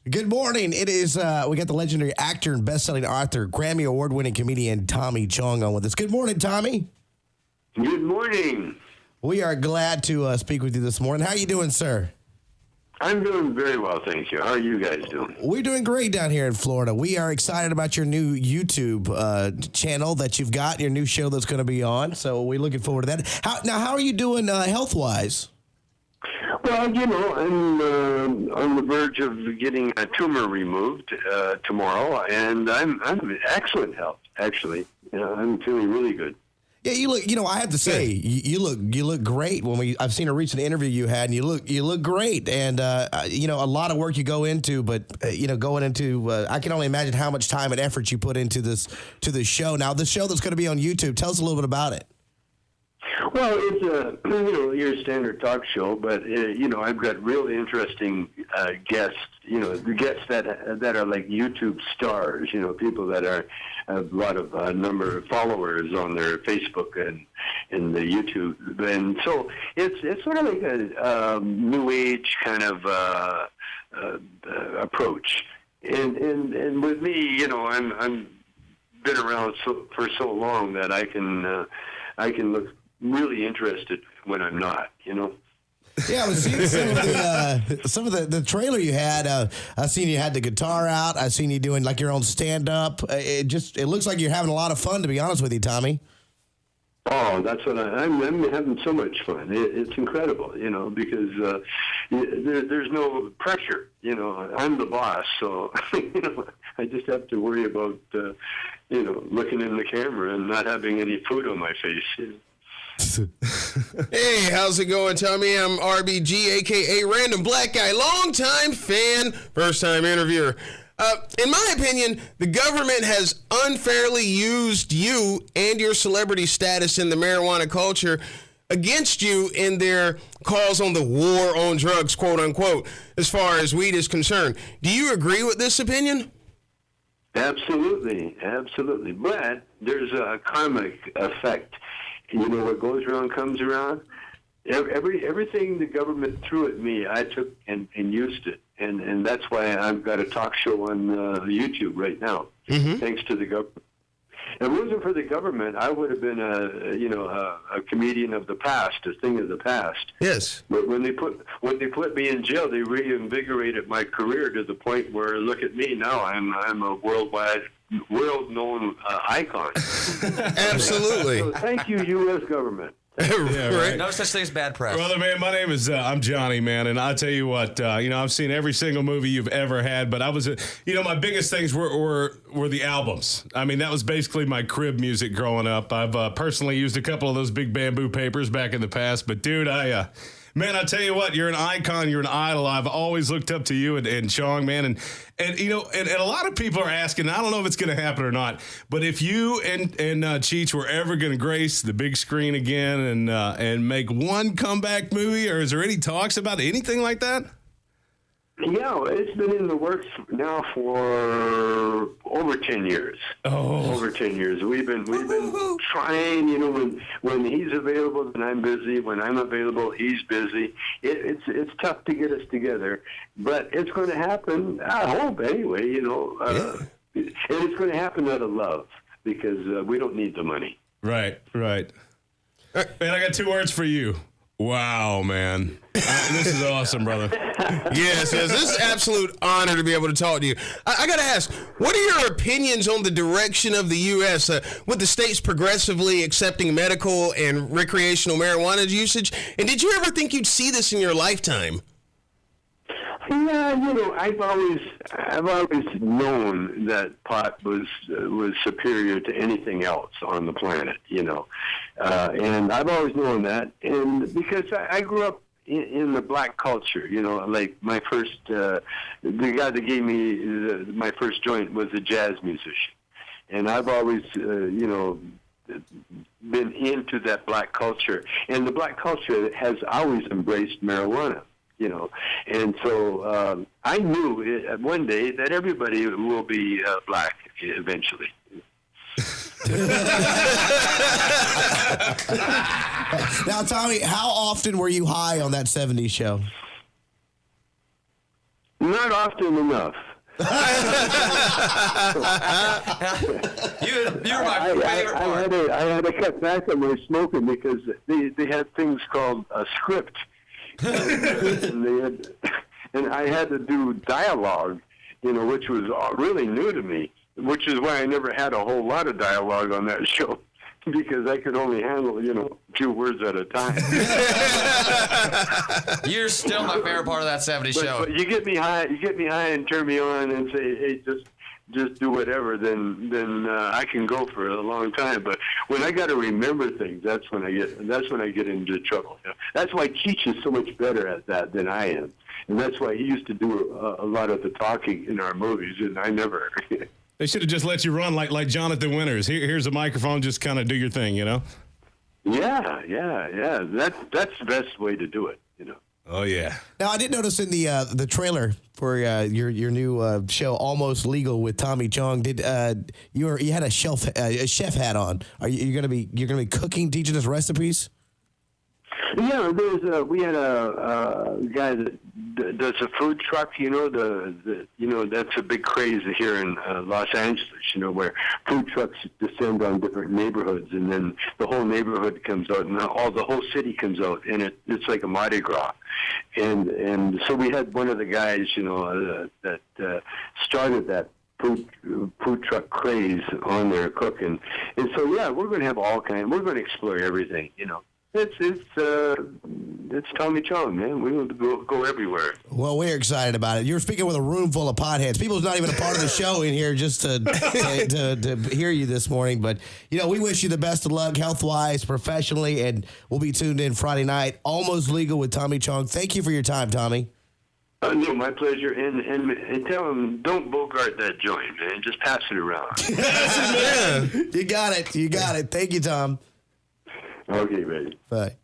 Good morning. It is, we got the legendary actor and best-selling author, Grammy Award-winning comedian Tommy Chong on with us. Good morning, Tommy. Good morning. We are glad to speak with you this morning. How are you doing, sir? I'm doing very well, thank you. How are you guys doing? We're doing great down here in Florida. We are excited about your new YouTube channel that you've got, your new show that's going to be on. So we're looking forward to that. How are you doing health-wise? Well, you know, I'm on the verge of getting a tumor removed tomorrow, and I'm in excellent health, actually. I'm feeling really good. Yeah, you look. You know, I have to say, you look great. I've seen a recent interview you had, and you look great. And you know, a lot of work you go into, but going into, I can only imagine how much time and effort you put into this show. Now, the show that's going to be on YouTube, tell us a little bit about it. Well, it's your standard talk show, but I've got really interesting guests. The guests that are like YouTube stars. People that have a lot of number of followers on their Facebook and the YouTube, and so it's sort of like a new age kind of approach. And with me, I'm been around for so long that I can look really interested when I'm not, Yeah, I was seeing some of the trailer you had. I seen you had the guitar out. I seen you doing like your own stand up. It looks like you're having a lot of fun. To be honest with you, Tommy. Oh, that's what I'm having so much fun. It's incredible, because there's no pressure. I'm the boss, so I just have to worry about looking in the camera and not having any food on my face. Hey, how's it going, Tommy? I'm RBG, a.k.a. Random Black Guy, longtime fan, first-time interviewer. In my opinion, the government has unfairly used you and your celebrity status in the marijuana culture against you in their calls on the war on drugs, quote-unquote, as far as weed is concerned. Do you agree with this opinion? Absolutely. But there's a karmic effect. What goes around comes around. Everything the government threw at me, I took and used it, and that's why I've got a talk show on YouTube right now. Mm-hmm. Thanks to the government. If it wasn't for the government, I would have been a comedian of the past, a thing of the past. Yes. But when they put me in jail, they reinvigorated my career to the point where, look at me now, I'm a world-known icon. Absolutely. So thank you, U.S. government. Yeah, right. No such thing as bad press. Brother, man, my name is, I'm Johnny, man, and I'll tell you what, I've seen every single movie you've ever had, but I was, my biggest things were the albums. I mean, that was basically my crib music growing up. I've personally used a couple of those big bamboo papers back in the past, but dude, man, I tell you what, you're an icon, you're an idol. I've always looked up to you and Chong, man, and a lot of people are asking, I don't know if it's going to happen or not, but if you and Cheech were ever going to grace the big screen again and make one comeback movie, or is there any talks about anything like that? Yeah, it's been in the works now for over 10 years. Oh, over 10 years. We've been trying. When he's available, then I'm busy. When I'm available, he's busy. It's tough to get us together, but it's going to happen. I hope anyway. And it's going to happen out of love because we don't need the money. Right. Man, I got two words for you. Wow, man. This is awesome, brother. Yes. This is an absolute honor to be able to talk to you. I got to ask, what are your opinions on the direction of the U.S. With the states progressively accepting medical and recreational marijuana usage? And did you ever think you'd see this in your lifetime? Yeah, I've always known that pot was superior to anything else on the planet, and I've always known that, and because I grew up in the black culture, like my first, the guy that gave me my first joint was a jazz musician, and I've always, been into that black culture, and the black culture has always embraced marijuana. And so I knew one day that everybody will be black eventually. Now, Tommy, how often were you high on that 70s show? Not often enough. You're my favorite part. I had to cut back on my smoking because they had things called a script, and I had to do dialogue, which was really new to me. Which is why I never had a whole lot of dialogue on that show, because I could only handle a few words at a time. You're still my favorite part of that 70s show. But you get me high, and turn me on and say, hey, just do whatever. Then I can go for a long time. But when I got to remember things, that's when I get into trouble. That's why Keach is so much better at that than I am, and that's why he used to do a lot of the talking in our movies, and I never. They should have just let you run like Jonathan Winters. Here's a microphone, just kind of do your thing, Yeah. That's the best way to do it, Oh yeah. Now I did notice in the trailer for your new show, Almost Legal with Tommy Chong. Did you had a chef hat on? You're gonna be cooking, teaching us recipes? Yeah, we had a guy that does a food truck. That's a big craze here in Los Angeles. Where food trucks descend on different neighborhoods, and then the whole neighborhood comes out, and the whole city comes out, and it's like a Mardi Gras. And so we had one of the guys, that started that food truck craze on there cooking, and so we're going to have all kinds. We're going to explore everything. It's Tommy Chong, man. We will go everywhere. Well, we're excited about it. You're speaking with a room full of potheads. People's not even a part of the show in here just to hear you this morning. But, we wish you the best of luck health-wise, professionally, and we'll be tuned in Friday night. Almost Legal with Tommy Chong. Thank you for your time, Tommy. No, my pleasure. And tell him, don't bogart that joint, man. Just pass it around. You got it. Thank you, Tom. Okay, ready. Bye.